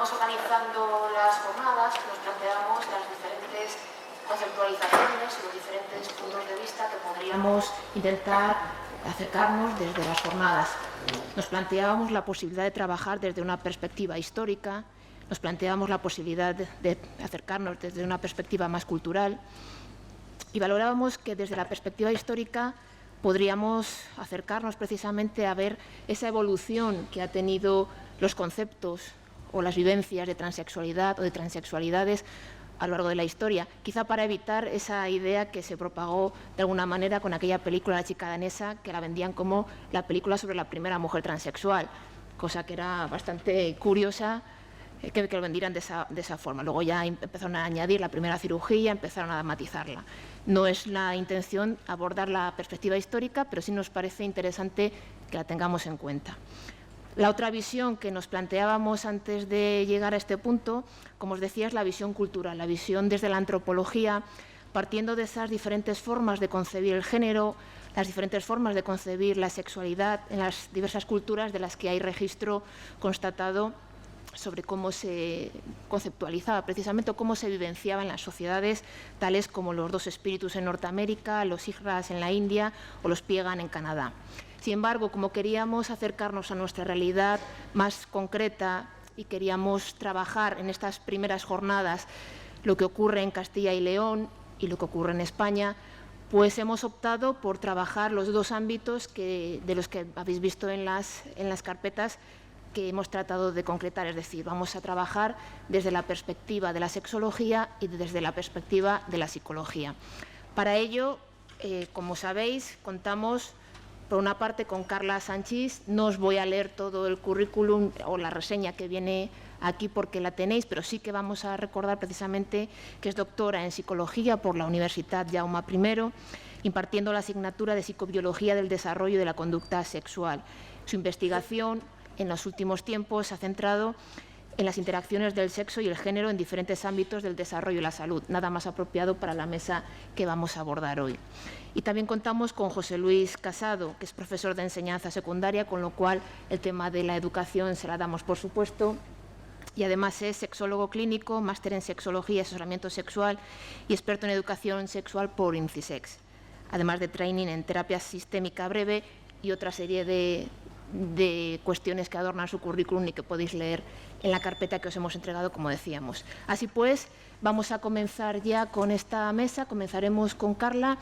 estábamos organizando las jornadas, nos planteamos las diferentes conceptualizaciones y los diferentes puntos de vista que podríamos intentar acercarnos desde las jornadas. Nos planteábamos la posibilidad de trabajar desde una perspectiva histórica, nos planteábamos la posibilidad de acercarnos desde una perspectiva más cultural y valorábamos que desde la perspectiva histórica podríamos acercarnos precisamente a ver esa evolución que ha tenido los conceptos o las vivencias de transexualidad o de transexualidades a lo largo de la historia, quizá para evitar esa idea que se propagó de alguna manera con aquella película La chica danesa, que la vendían como la película sobre la primera mujer transexual, cosa que era bastante curiosa que lo vendieran de esa forma. Luego ya empezaron a añadir la primera cirugía, empezaron a matizarla. No es la intención abordar la perspectiva histórica, pero sí nos parece interesante que la tengamos en cuenta. La otra visión que nos planteábamos antes de llegar a este punto, como os decía, es la visión cultural, la visión desde la antropología, partiendo de esas diferentes formas de concebir el género, las diferentes formas de concebir la sexualidad en las diversas culturas de las que hay registro constatado sobre cómo se conceptualizaba precisamente o cómo se vivenciaba en las sociedades, tales como los dos espíritus en Norteamérica, los Hijras en la India o los Piegan en Canadá. Sin embargo, como queríamos acercarnos a nuestra realidad más concreta y queríamos trabajar en estas primeras jornadas lo que ocurre en Castilla y León y lo que ocurre en España, pues hemos optado por trabajar los dos ámbitos de los que habéis visto en las carpetas que hemos tratado de concretar, es decir, vamos a trabajar desde la perspectiva de la sexología y desde la perspectiva de la psicología. Para ello, como sabéis, contamos por una parte con Carla Sanchís. No os voy a leer todo el currículum o la reseña que viene aquí porque la tenéis, pero sí que vamos a recordar precisamente que es doctora en psicología por la Universitat Jaume I, impartiendo la asignatura de psicobiología del desarrollo y de la conducta sexual. Su investigación en los últimos tiempos se ha centrado en las interacciones del sexo y el género en diferentes ámbitos del desarrollo y la salud, nada más apropiado para la mesa que vamos a abordar hoy. Y también contamos con José Luis Casado, que es profesor de enseñanza secundaria, con lo cual el tema de la educación se la damos por supuesto, y además es sexólogo clínico, máster en sexología y asesoramiento sexual y experto en educación sexual por INCISEX, además de training en terapia sistémica breve y otra serie de cuestiones que adornan su currículum y que podéis leer en la carpeta que os hemos entregado, como decíamos. Así pues, vamos a comenzar ya con esta mesa, comenzaremos con Carla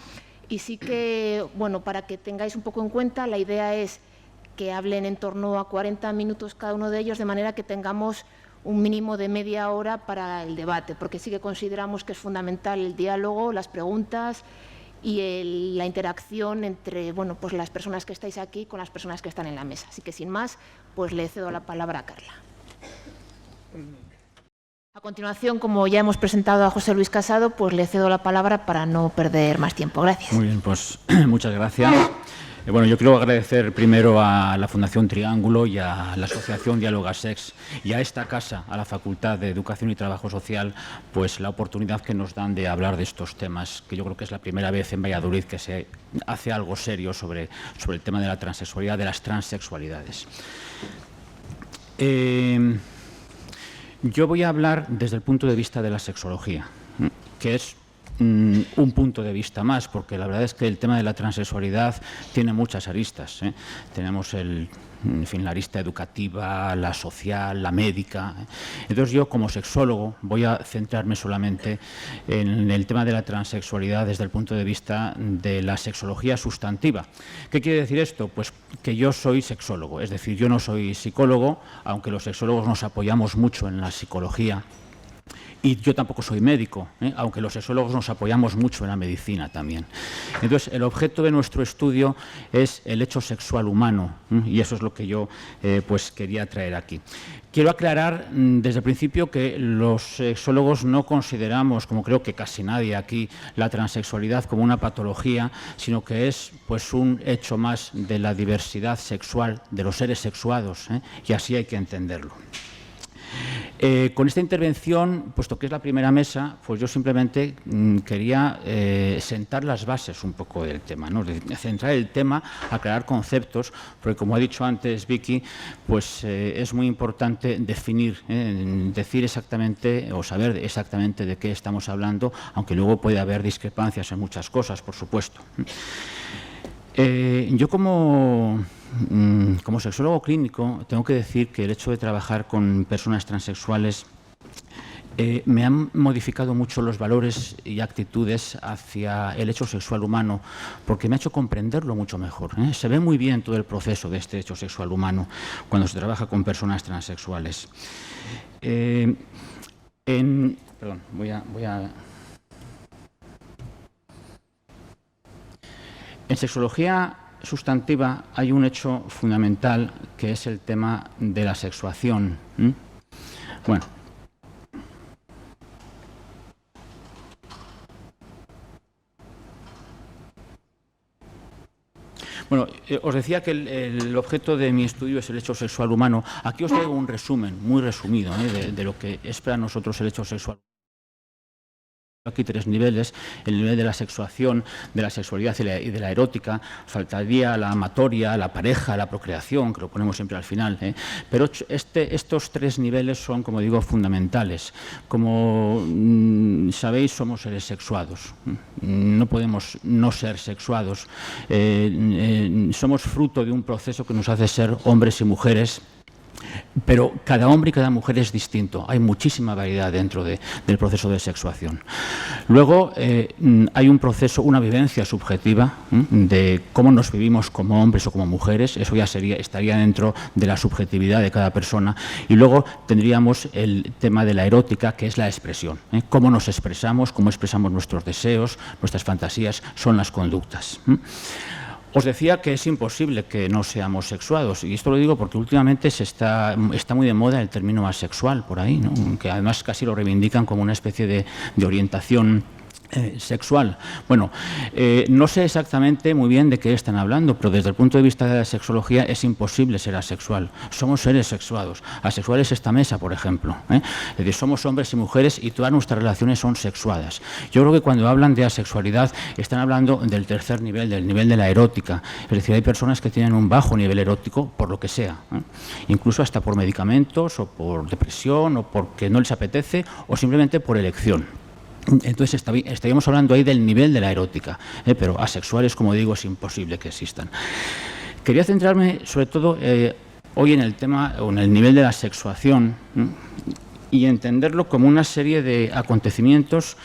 y sí que, bueno, para que tengáis un poco en cuenta, la idea es que hablen en torno a 40 minutos cada uno de ellos, de manera que tengamos un mínimo de media hora para el debate, porque sí que consideramos que es fundamental el diálogo, las preguntas y la interacción entre pues las personas que estáis aquí con las personas que están en la mesa. Así que, sin más, pues le cedo la palabra a Carla. A continuación, como ya hemos presentado a José Luis Casado, pues le cedo la palabra para no perder más tiempo. Gracias. Muy bien, pues muchas gracias. Bueno, yo quiero agradecer primero a la Fundación Triángulo y a la Asociación Dialogasex y a esta casa, a la Facultad de Educación y Trabajo Social, pues la oportunidad que nos dan de hablar de estos temas, que yo creo que es la primera vez en Valladolid que se hace algo serio sobre el tema de la transexualidad, de las transexualidades. Yo voy a hablar desde el punto de vista de la sexología, que es un punto de vista más, porque la verdad es que el tema de la transexualidad tiene muchas aristas. Tenemos la arista educativa, la social, la médica. Entonces yo, como sexólogo, voy a centrarme solamente en el tema de la transexualidad desde el punto de vista de la sexología sustantiva. ¿Qué quiere decir esto? Pues que yo soy sexólogo, es decir, yo no soy psicólogo, aunque los sexólogos nos apoyamos mucho en la psicología. Y yo tampoco soy médico, aunque los sexólogos nos apoyamos mucho en la medicina también. Entonces, el objeto de nuestro estudio es el hecho sexual humano, y eso es lo que yo pues quería traer aquí. Quiero aclarar desde el principio que los sexólogos no consideramos, como creo que casi nadie aquí, la transexualidad como una patología, sino que es pues un hecho más de la diversidad sexual de los seres sexuados, y así hay que entenderlo. Con esta intervención, puesto que es la primera mesa, pues yo simplemente quería sentar las bases un poco del tema, ¿no? Centrar el tema, aclarar conceptos, porque como ha dicho antes Vicky, pues es muy importante definir, decir exactamente o saber exactamente de qué estamos hablando, aunque luego puede haber discrepancias en muchas cosas, por supuesto. Yo como sexólogo clínico tengo que decir que el hecho de trabajar con personas transexuales me han modificado mucho los valores y actitudes hacia el hecho sexual humano, porque me ha hecho comprenderlo mucho mejor. Se ve muy bien todo el proceso de este hecho sexual humano cuando se trabaja con personas transexuales. En sexología sustantiva hay un hecho fundamental que es el tema de la sexuación. Bueno, os decía que el objeto de mi estudio es el hecho sexual humano. Aquí os traigo un resumen, muy resumido, de lo que es para nosotros el hecho sexual. Aquí 3 niveles: el nivel de la sexuación, de la sexualidad y de la erótica. Faltaría la amatoria, la pareja, la procreación, que lo ponemos siempre al final, pero estos 3 niveles son, como digo, fundamentales. Como sabéis, somos seres sexuados, no podemos no ser sexuados. Somos fruto de un proceso que nos hace ser hombres y mujeres. Pero cada hombre y cada mujer es distinto. Hay muchísima variedad dentro del proceso de sexuación. Luego hay un proceso, una vivencia subjetiva de cómo nos vivimos como hombres o como mujeres. Eso ya estaría dentro de la subjetividad de cada persona. Y luego tendríamos el tema de la erótica, que es la expresión. Cómo nos expresamos, cómo expresamos nuestros deseos, nuestras fantasías, son las conductas. Os decía que es imposible que no seamos sexuados, y esto lo digo porque últimamente está muy de moda el término asexual por ahí, ¿no? Que además casi lo reivindican como una especie de orientación sexual. Bueno, no sé exactamente muy bien de qué están hablando, pero desde el punto de vista de la sexología es imposible ser asexual. Somos seres sexuados. Asexual es esta mesa, por ejemplo. Es decir, somos hombres y mujeres y todas nuestras relaciones son sexuadas. Yo creo que cuando hablan de asexualidad están hablando del tercer nivel, del nivel de la erótica. Es decir, hay personas que tienen un bajo nivel erótico por lo que sea, incluso hasta por medicamentos o por depresión o porque no les apetece o simplemente por elección. Entonces estaríamos hablando ahí del nivel de la erótica, pero asexuales, como digo, es imposible que existan. Quería centrarme sobre todo hoy en el tema o en el nivel de la sexuación y entenderlo como una serie de acontecimientos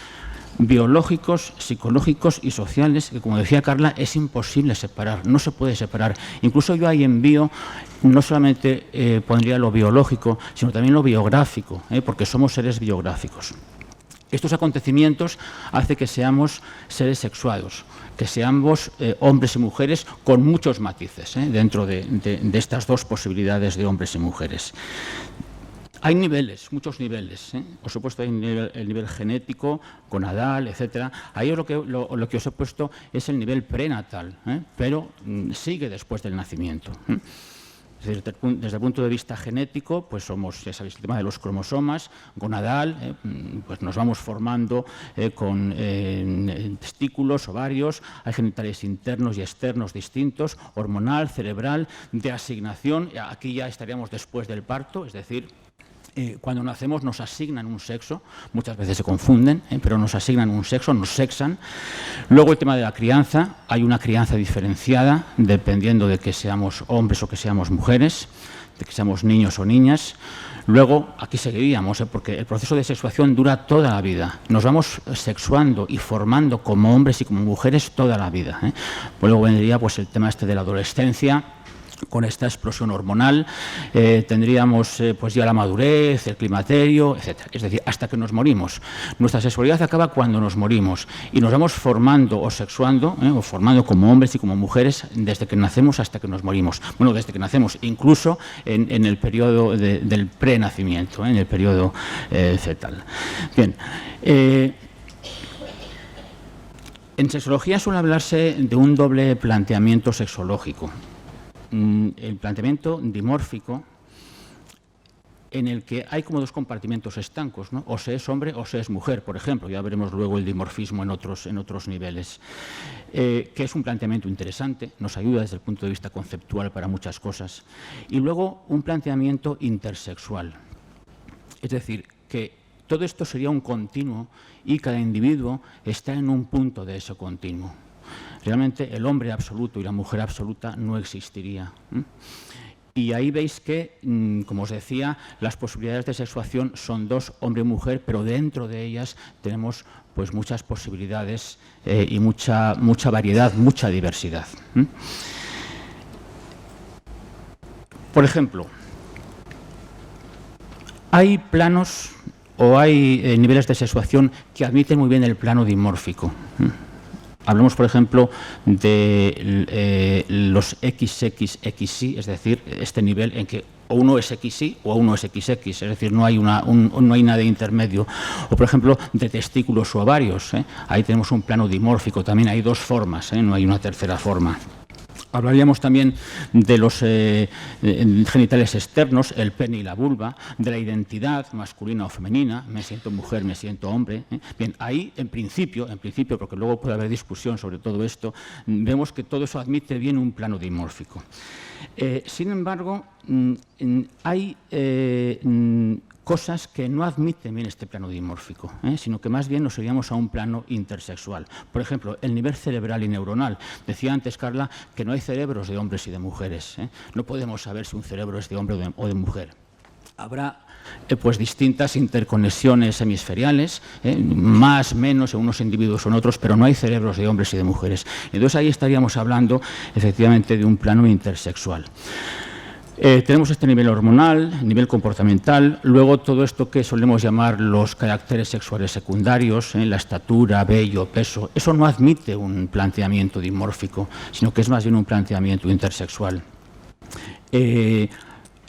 biológicos, psicológicos y sociales que, como decía Carla, es imposible separar, no se puede separar. Incluso yo ahí envío, no solamente pondría lo biológico, sino también lo biográfico, porque somos seres biográficos. Estos acontecimientos hacen que seamos seres sexuados, que seamos hombres y mujeres con muchos matices dentro de estas dos posibilidades de hombres y mujeres. Hay niveles, muchos niveles. Por supuesto, hay el nivel genético, gonadal, etcétera. Ahí lo que os he puesto es el nivel prenatal, pero sigue después del nacimiento. Desde el punto de vista genético, pues somos, ya sabéis, el tema de los cromosomas, gonadal, pues nos vamos formando con testículos, ovarios, hay genitales internos y externos distintos, hormonal, cerebral, de asignación. Aquí ya estaríamos después del parto, es decir, cuando nacemos nos asignan un sexo, muchas veces se confunden, pero nos asignan un sexo, nos sexan. Luego el tema de la crianza, hay una crianza diferenciada dependiendo de que seamos hombres o que seamos mujeres, de que seamos niños o niñas. Luego, aquí seguiríamos, porque el proceso de sexuación dura toda la vida. Nos vamos sexuando y formando como hombres y como mujeres toda la vida. Luego vendría pues, el tema de la adolescencia, con esta explosión hormonal, tendríamos pues ya la madurez, el climaterio, etc. Es decir, hasta que nos morimos. Nuestra sexualidad acaba cuando nos morimos y nos vamos formando o sexuando, o formando como hombres y como mujeres desde que nacemos hasta que nos morimos. Bueno, desde que nacemos, incluso en el periodo del prenacimiento, en el periodo fetal. Bien. En sexología suele hablarse de un doble planteamiento sexológico. El planteamiento dimórfico en el que hay como dos compartimentos estancos, ¿no? O se es hombre o se es mujer, por ejemplo. Ya veremos luego el dimorfismo en otros niveles, que es un planteamiento interesante, nos ayuda desde el punto de vista conceptual para muchas cosas. Y luego un planteamiento intersexual, es decir, que todo esto sería un continuo y cada individuo está en un punto de ese continuo. Realmente el hombre absoluto y la mujer absoluta no existiría. Y ahí veis que, como os decía, las posibilidades de sexuación son dos, hombre y mujer, pero dentro de ellas tenemos pues muchas posibilidades y mucha variedad, mucha diversidad. Por ejemplo, hay planos o hay niveles de sexuación que admiten muy bien el plano dimórfico. Hablamos, por ejemplo, de los XXXY, es decir, este nivel en que o uno es XY o uno es XX, es decir, no hay nada intermedio. O, por ejemplo, de testículos o ovarios, ahí tenemos un plano dimórfico, también hay dos formas, no hay una tercera forma. Hablaríamos también de los genitales externos, el pene y la vulva, de la identidad masculina o femenina, me siento mujer, me siento hombre. Bien, ahí en principio, porque luego puede haber discusión sobre todo esto, vemos que todo eso admite bien un plano dimórfico. Sin embargo, hay cosas que no admiten bien este plano dimórfico, sino que más bien nos iríamos a un plano intersexual. Por ejemplo, el nivel cerebral y neuronal. Decía antes Carla que no hay cerebros de hombres y de mujeres. No podemos saber si un cerebro es de hombre o de mujer. Habrá pues distintas interconexiones hemisferiales, más, menos en unos individuos o en otros, pero no hay cerebros de hombres y de mujeres. Entonces ahí estaríamos hablando efectivamente de un plano intersexual. Tenemos este nivel hormonal, nivel comportamental, luego todo esto que solemos llamar los caracteres sexuales secundarios, la estatura, vello, peso, eso no admite un planteamiento dimórfico, sino que es más bien un planteamiento intersexual.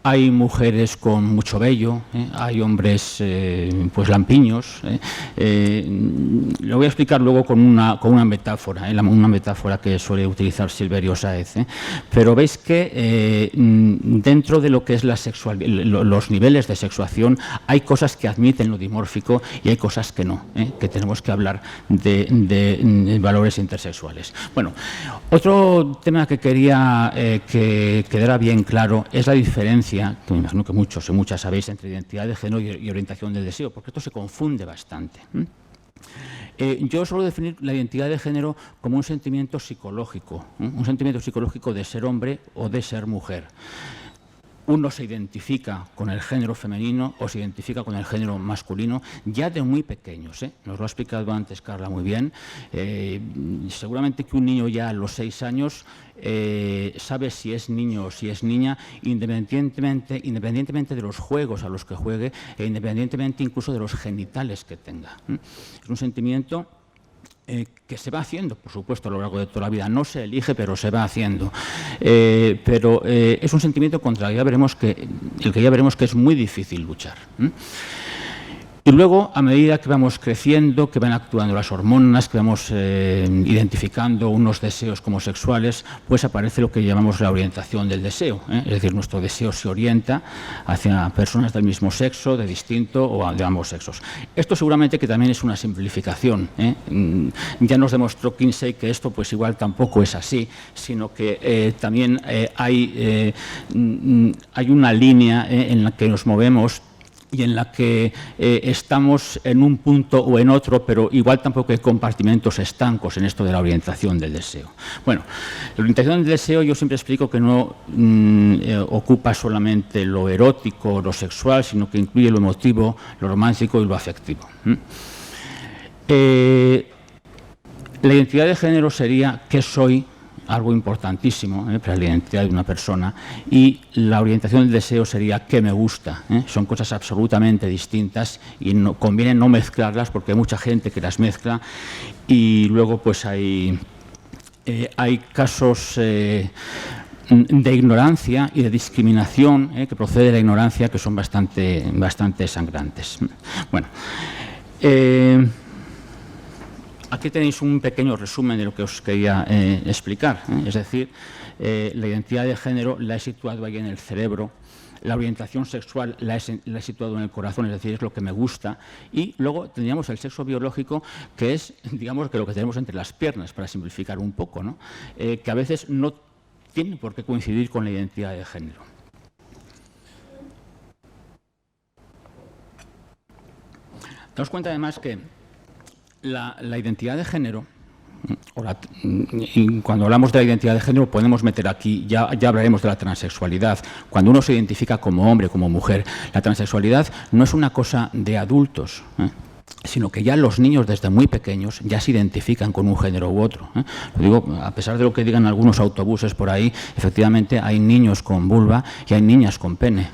Hay mujeres con mucho vello, hay hombres pues lampiños. Lo voy a explicar luego con una metáfora, una metáfora que suele utilizar Silverio Sáez. Pero veis que dentro de lo que es la los niveles de sexuación hay cosas que admiten lo dimórfico y hay cosas que no, que tenemos que hablar de valores intersexuales. Bueno, otro tema que quería que quedara bien claro es la diferencia, que me imagino que muchos y muchas sabéis, entre identidad de género y orientación del deseo, porque esto se confunde bastante. Yo suelo definir la identidad de género como un sentimiento psicológico, un sentimiento psicológico de ser hombre o de ser mujer. Uno se identifica con el género femenino o se identifica con el género masculino ya de muy pequeños. Nos lo ha explicado antes Carla muy bien. Seguramente que un niño ya a los 6 años sabe si es niño o si es niña, independientemente de los juegos a los que juegue e independientemente incluso de los genitales que tenga. Es un sentimiento que se va haciendo, por supuesto, a lo largo de toda la vida. No se elige, pero se va haciendo. Pero es un sentimiento contra el que ya veremos que es muy difícil luchar. Y luego, a medida que vamos creciendo, que van actuando las hormonas, que vamos identificando unos deseos como sexuales, pues aparece lo que llamamos la orientación del deseo. Es decir, nuestro deseo se orienta hacia personas del mismo sexo, de distinto o de ambos sexos. Esto seguramente que también es una simplificación. Ya nos demostró Kinsey que esto pues igual tampoco es así, sino que también hay una línea en la que nos movemos y en la que estamos en un punto o en otro, pero igual tampoco hay compartimentos estancos en esto de la orientación del deseo. Bueno, la orientación del deseo yo siempre explico que no ocupa solamente lo erótico o lo sexual, sino que incluye lo emotivo, lo romántico y lo afectivo. La identidad de género sería qué soy, algo importantísimo para la identidad de una persona, y la orientación del deseo sería qué me gusta. Son cosas absolutamente distintas y conviene no mezclarlas porque hay mucha gente que las mezcla y luego pues hay casos de ignorancia y de discriminación que procede de la ignorancia que son bastante sangrantes. Bueno, aquí tenéis un pequeño resumen de lo que os quería explicar. Es decir, la identidad de género la he situado ahí en el cerebro, La orientación sexual la he situado en el corazón, es decir, es lo que me gusta. Y luego tendríamos el sexo biológico, que es, digamos, que lo que tenemos entre las piernas, para simplificar un poco, ¿no? Que a veces no tiene por qué coincidir con la identidad de género. Daos cuenta además que la identidad de género, cuando hablamos de la identidad de género podemos meter aquí, ya hablaremos de la transexualidad. Cuando uno se identifica como hombre, como mujer, la transexualidad no es una cosa de adultos, sino que ya los niños desde muy pequeños ya se identifican con un género u otro. Lo digo, a pesar de lo que digan algunos autobuses por ahí, efectivamente hay niños con vulva y hay niñas con pene.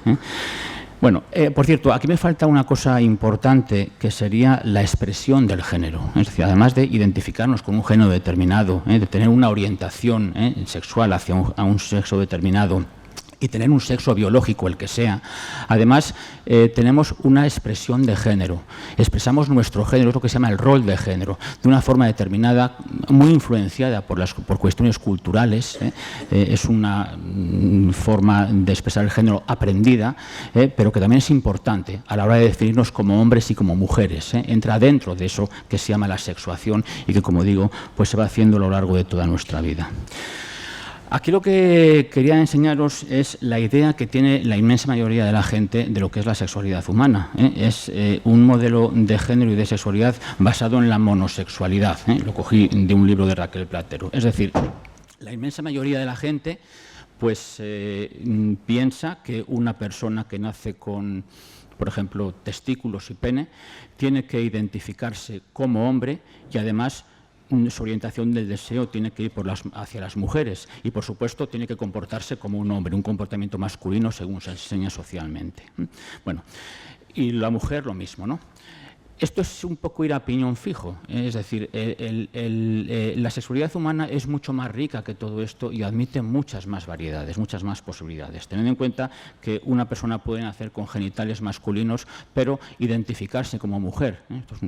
Bueno, por cierto, aquí me falta una cosa importante, que sería la expresión del género. Es decir, además de identificarnos con un género determinado, de tener una orientación sexual hacia un sexo determinado, y tener un sexo biológico, el que sea, además tenemos una expresión de género. Expresamos nuestro género, es lo que se llama el rol de género, de una forma determinada, muy influenciada por cuestiones culturales. Es una forma de expresar el género aprendida, pero que también es importante a la hora de definirnos como hombres y como mujeres. Entra dentro de eso que se llama la sexuación y que, como digo, pues se va haciendo a lo largo de toda nuestra vida. Aquí lo que quería enseñaros es la idea que tiene la inmensa mayoría de la gente de lo que es la sexualidad humana. Es un modelo de género y de sexualidad basado en la monosexualidad. Lo cogí de un libro de Raquel Platero. Es decir, la inmensa mayoría de la gente pues piensa que una persona que nace con, por ejemplo, testículos y pene, tiene que identificarse como hombre y además su orientación del deseo tiene que ir hacia las mujeres y, por supuesto, tiene que comportarse como un hombre, un comportamiento masculino según se enseña socialmente. Bueno, y la mujer lo mismo, ¿no? Esto es un poco ir a piñón fijo, es decir, la sexualidad humana es mucho más rica que todo esto y admite muchas más variedades, muchas más posibilidades. Teniendo en cuenta que una persona puede nacer con genitales masculinos, pero identificarse como mujer, esto es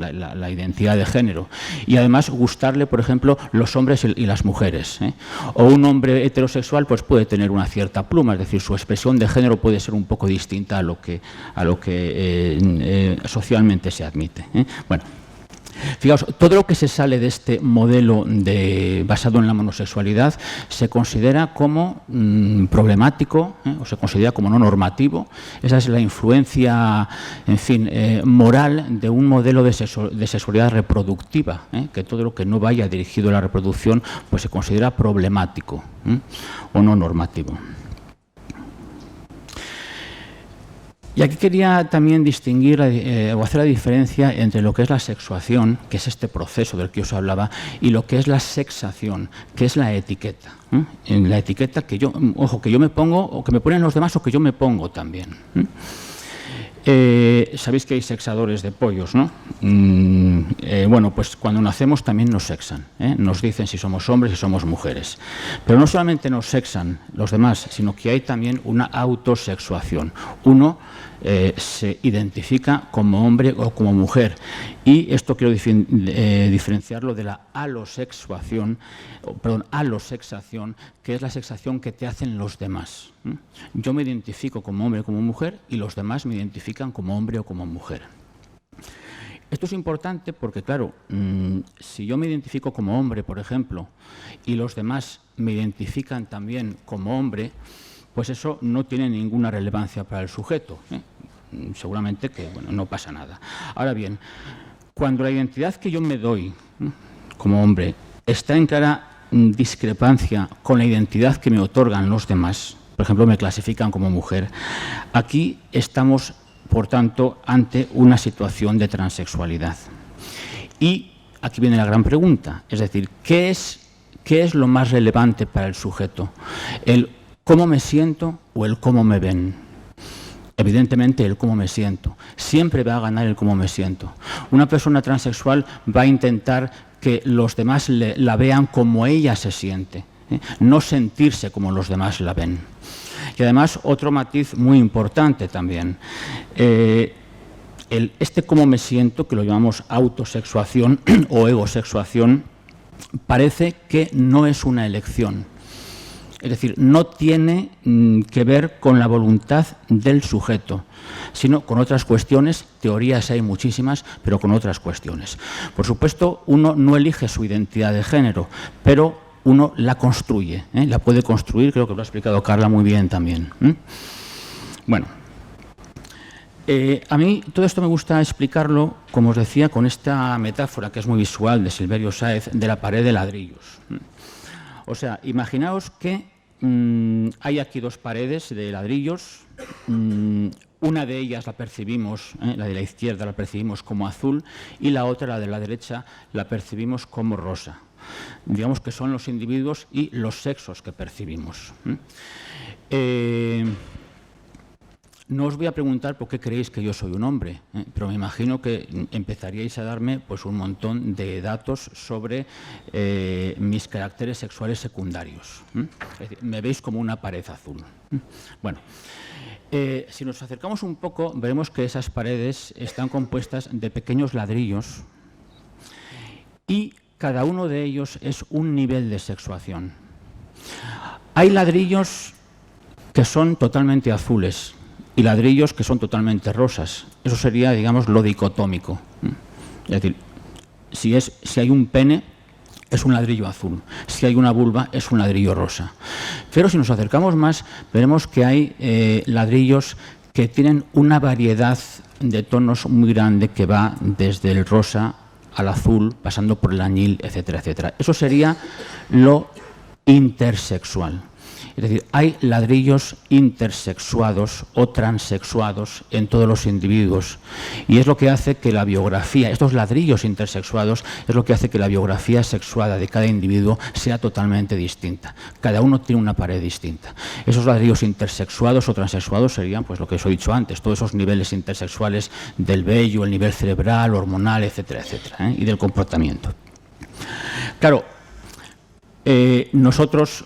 la identidad de género, y además gustarle, por ejemplo, los hombres y las mujeres. O un hombre heterosexual pues puede tener una cierta pluma, es decir, su expresión de género puede ser un poco distinta a lo que socialmente se admite. Bueno, fijaos, todo lo que se sale de este modelo basado en la monosexualidad se considera como problemático, o se considera como no normativo. Esa es la influencia, en fin, moral de un modelo de sexualidad reproductiva, que todo lo que no vaya dirigido a la reproducción pues se considera problemático o no normativo. Y aquí quería también distinguir o hacer la diferencia entre lo que es la sexuación, que es este proceso del que os hablaba, y lo que es la sexación, que es la etiqueta. La etiqueta que yo me pongo, o que me ponen los demás, o que yo me pongo también. Sabéis que hay sexadores de pollos, ¿no? Bueno, pues cuando nacemos también nos sexan, nos dicen si somos hombres y somos mujeres. Pero no solamente nos sexan los demás, sino que hay también una autosexuación. Uno se identifica como hombre o como mujer. Y esto quiero diferenciarlo de la alosexación, que es la sexación que te hacen los demás. Yo me identifico como hombre o como mujer y los demás me identifican como hombre o como mujer. Esto es importante porque, claro, si yo me identifico como hombre, por ejemplo, y los demás me identifican también como hombre, pues eso no tiene ninguna relevancia para el sujeto. Seguramente que no pasa nada. Ahora bien, cuando la identidad que yo me doy como hombre está en clara discrepancia con la identidad que me otorgan los demás, por ejemplo, me clasifican como mujer, aquí estamos, por tanto, ante una situación de transexualidad. Y aquí viene la gran pregunta, es decir, ¿qué es lo más relevante para el sujeto? ¿El cómo me siento o el cómo me ven? Evidentemente el cómo me siento. Siempre va a ganar el cómo me siento. Una persona transexual va a intentar que los demás la vean como ella se siente, no sentirse como los demás la ven. Y además otro matiz muy importante también. Este cómo me siento, que lo llamamos autosexuación o egosexuación, parece que no es una elección. Es decir, no tiene que ver con la voluntad del sujeto, sino con otras cuestiones. Teorías hay muchísimas, pero con otras cuestiones. Por supuesto, uno no elige su identidad de género, pero uno la construye, la puede construir, creo que lo ha explicado Carla muy bien también. Bueno, a mí todo esto me gusta explicarlo, como os decía, con esta metáfora que es muy visual de Silverio Sáez, de la pared de ladrillos. O sea, imaginaos que hay aquí dos paredes de ladrillos, una de ellas la percibimos, la de la izquierda la percibimos como azul y la otra, la de la derecha, la percibimos como rosa. Digamos que son los individuos y los sexos que percibimos. No os voy a preguntar por qué creéis que yo soy un hombre, pero me imagino que empezaríais a darme pues, un montón de datos sobre mis caracteres sexuales secundarios. Es decir, me veis como una pared azul. Bueno, si nos acercamos un poco, veremos que esas paredes están compuestas de pequeños ladrillos y cada uno de ellos es un nivel de sexuación. Hay ladrillos que son totalmente azules y ladrillos que son totalmente rosas. Eso sería, digamos, lo dicotómico. Es decir, si hay un pene, es un ladrillo azul. Si hay una vulva, es un ladrillo rosa. Pero si nos acercamos más, veremos que hay ladrillos que tienen una variedad de tonos muy grande que va desde el rosa al azul, pasando por el añil, etcétera, etcétera. Eso sería lo intersexual. Es decir, hay ladrillos intersexuados o transexuados en todos los individuos y es lo que hace que la biografía, estos ladrillos intersexuados, es lo que hace que la biografía sexuada de cada individuo sea totalmente distinta. Cada uno tiene una pared distinta. Esos ladrillos intersexuados o transexuados serían, pues lo que os he dicho antes, todos esos niveles intersexuales del vello, el nivel cerebral, hormonal, etcétera, etcétera, y del comportamiento. Claro, nosotros,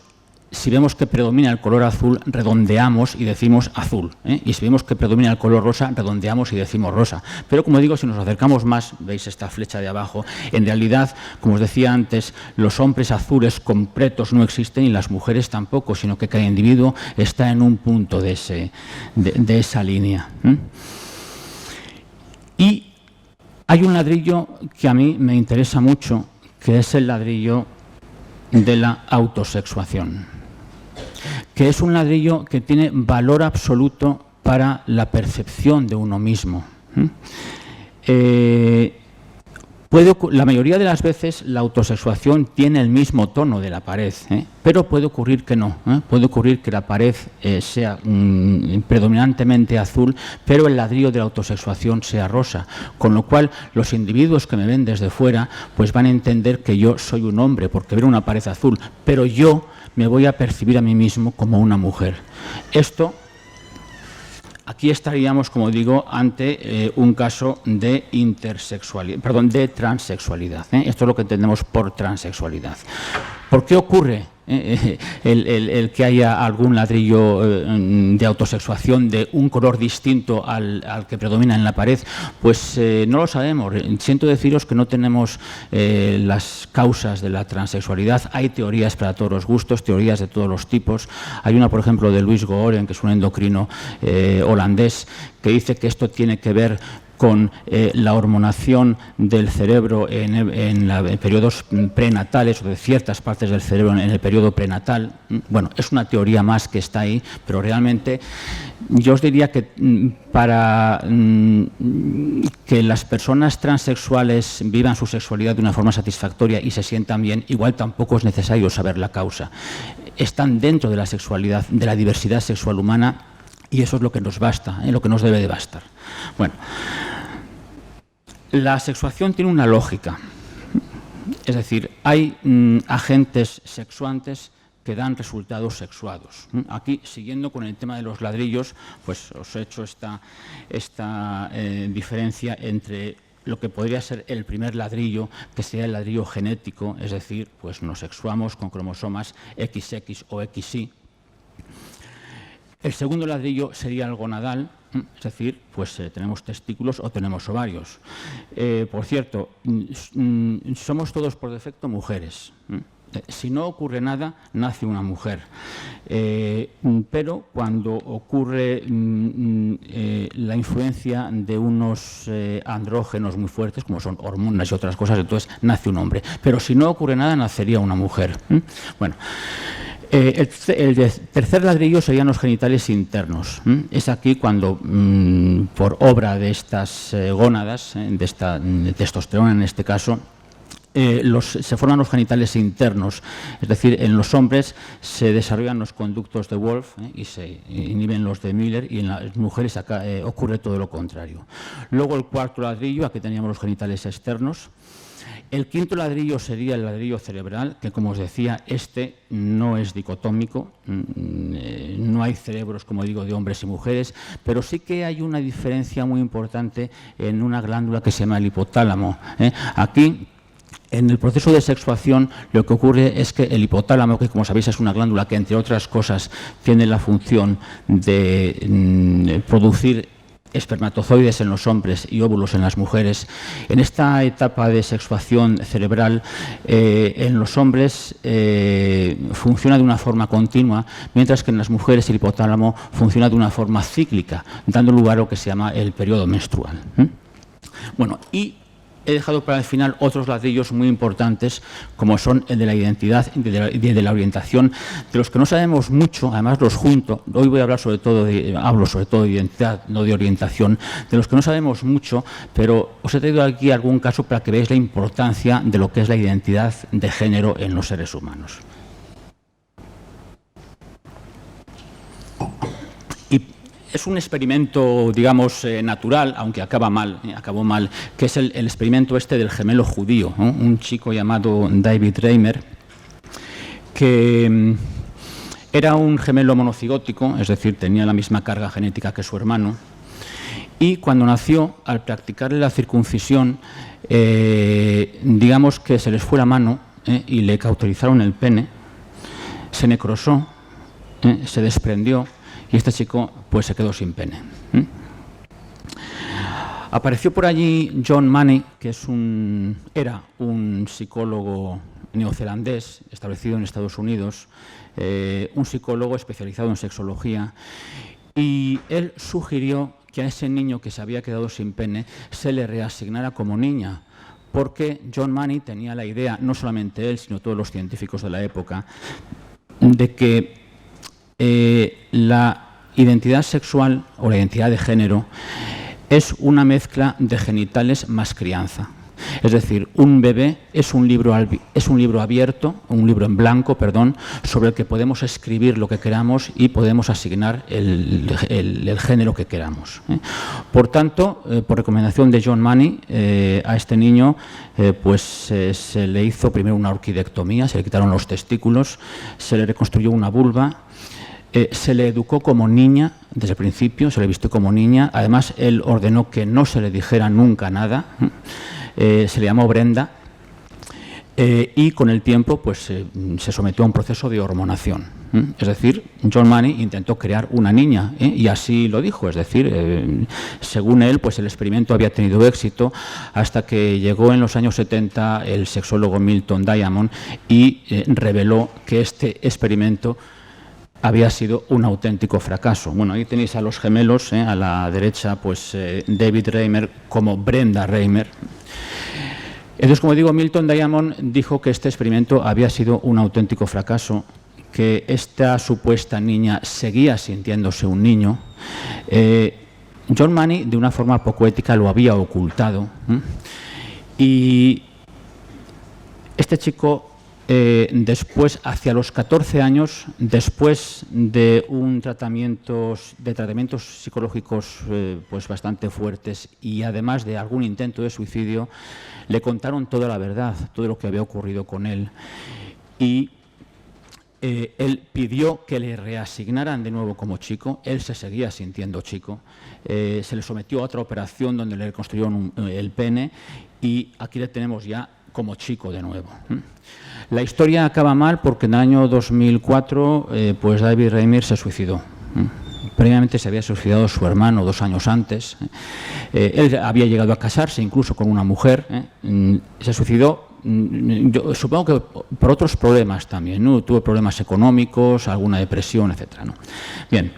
si vemos que predomina el color azul, redondeamos y decimos azul, y si vemos que predomina el color rosa, redondeamos y decimos rosa. Pero, como digo, si nos acercamos más, veis esta flecha de abajo, en realidad, como os decía antes, los hombres azules completos no existen y las mujeres tampoco, sino que cada individuo está en un punto de esa línea. Y hay un ladrillo que a mí me interesa mucho, que es el ladrillo de la autosexuación, que es un ladrillo que tiene valor absoluto para la percepción de uno mismo. La mayoría de las veces la autosexuación tiene el mismo tono de la pared, pero puede ocurrir que no. Puede ocurrir que la pared sea predominantemente azul, pero el ladrillo de la autosexuación sea rosa, con lo cual los individuos que me ven desde fuera pues van a entender que yo soy un hombre porque ven una pared azul, pero yo me voy a percibir a mí mismo como una mujer. Aquí estaríamos, como digo, ante un caso de de transexualidad. Esto es lo que entendemos por transexualidad. ¿Por qué ocurre el que haya algún ladrillo de autosexuación de un color distinto al que predomina en la pared? Pues no lo sabemos. Siento deciros que no tenemos las causas de la transexualidad. Hay teorías para todos los gustos, teorías de todos los tipos. Hay una, por ejemplo, de Luis Gohoren, que es un endocrino holandés, que dice que esto tiene que ver con la hormonación del cerebro en periodos prenatales o de ciertas partes del cerebro en el periodo prenatal. Bueno, es una teoría más que está ahí, pero realmente yo os diría que para que las personas transexuales vivan su sexualidad de una forma satisfactoria y se sientan bien, igual tampoco es necesario saber la causa. Están dentro de la sexualidad, de la diversidad sexual humana, y eso es lo que nos basta, lo que nos debe de bastar. Bueno, la sexuación tiene una lógica. Es decir, hay agentes sexuantes que dan resultados sexuados. Aquí, siguiendo con el tema de los ladrillos, pues os he hecho esta diferencia entre lo que podría ser el primer ladrillo, que sería el ladrillo genético, es decir, pues nos sexuamos con cromosomas XX o XY. El segundo ladrillo sería el gonadal, es decir, pues tenemos testículos o tenemos ovarios. Por cierto, somos todos por defecto mujeres. Si no ocurre nada, nace una mujer. Pero cuando ocurre la influencia de unos andrógenos muy fuertes, como son hormonas y otras cosas, entonces nace un hombre. Pero si no ocurre nada, nacería una mujer. Bueno. El tercer ladrillo serían los genitales internos. Es aquí cuando, por obra de estas gónadas, de esta testosterona en este caso, se forman los genitales internos, es decir, en los hombres se desarrollan los conductos de Wolff y se inhiben los de Müller, y en las mujeres acá ocurre todo lo contrario. Luego el cuarto ladrillo, aquí teníamos los genitales externos. El quinto ladrillo sería el ladrillo cerebral, que, como os decía, este no es dicotómico, no hay cerebros, como digo, de hombres y mujeres, pero sí que hay una diferencia muy importante en una glándula que se llama el hipotálamo. Aquí, en el proceso de sexuación, lo que ocurre es que el hipotálamo, que como sabéis es una glándula que, entre otras cosas, tiene la función de producir espermatozoides en los hombres y óvulos en las mujeres, en esta etapa de sexuación cerebral, en los hombres funciona de una forma continua, mientras que en las mujeres el hipotálamo funciona de una forma cíclica, dando lugar a lo que se llama el periodo menstrual. Bueno, y he dejado para el final otros ladrillos muy importantes, como son el de la identidad y de la orientación, de los que no sabemos mucho. Además los junto. Hoy voy a hablar hablo sobre todo de identidad, no de orientación, de los que no sabemos mucho, pero os he traído aquí algún caso para que veáis la importancia de lo que es la identidad de género en los seres humanos. Es un experimento, digamos, natural, aunque acabó mal, que es el experimento este del gemelo judío, ¿no? Un chico llamado David Reimer, que era un gemelo monocigótico, es decir, tenía la misma carga genética que su hermano, y cuando nació, al practicarle la circuncisión, digamos que se les fue la mano y le cauterizaron el pene, se necrosó, se desprendió, y este chico pues se quedó sin pene. Apareció por allí John Money, que era un psicólogo neozelandés establecido en Estados Unidos, un psicólogo especializado en sexología, y él sugirió que a ese niño que se había quedado sin pene se le reasignara como niña, porque John Money tenía la idea, no solamente él, sino todos los científicos de la época, de que la identidad sexual o la identidad de género es una mezcla de genitales más crianza. Es decir, un bebé es un libro abierto, un libro en blanco, perdón, sobre el que podemos escribir lo que queramos y podemos asignar el género que queramos. Por tanto, por recomendación de John Money, a este niño se le hizo primero una orquidectomía, se le quitaron los testículos, se le reconstruyó una vulva. Se le educó como niña desde el principio, se le vistió como niña. Además, él ordenó que no se le dijera nunca nada. Se le llamó Brenda y con el tiempo se sometió a un proceso de hormonación. Es decir, John Money intentó crear una niña y así lo dijo. Es decir, según él, el experimento había tenido éxito hasta que llegó en los años 70 el sexólogo Milton Diamond y reveló que este experimento había sido un auténtico fracaso. Bueno, ahí tenéis a los gemelos, a la derecha, David Reimer como Brenda Reimer. Entonces, como digo, Milton Diamond dijo que este experimento había sido un auténtico fracaso, que esta supuesta niña seguía sintiéndose un niño. John Money, de una forma poco ética, lo había ocultado. Y este chico, después, hacia los 14 años, después de tratamientos psicológicos bastante fuertes y además de algún intento de suicidio, le contaron toda la verdad, todo lo que había ocurrido con él. Y él pidió que le reasignaran de nuevo como chico. Él se seguía sintiendo chico. Se le sometió a otra operación donde le reconstruyeron el pene y aquí le tenemos ya como chico de nuevo. La historia acaba mal porque en el año 2004 David Reimer se suicidó. Previamente se había suicidado su hermano 2 años antes. Él había llegado a casarse incluso con una mujer. Se suicidó yo supongo que por otros problemas también, ¿no? Tuve problemas económicos, alguna depresión, etcétera, ¿no? Bien,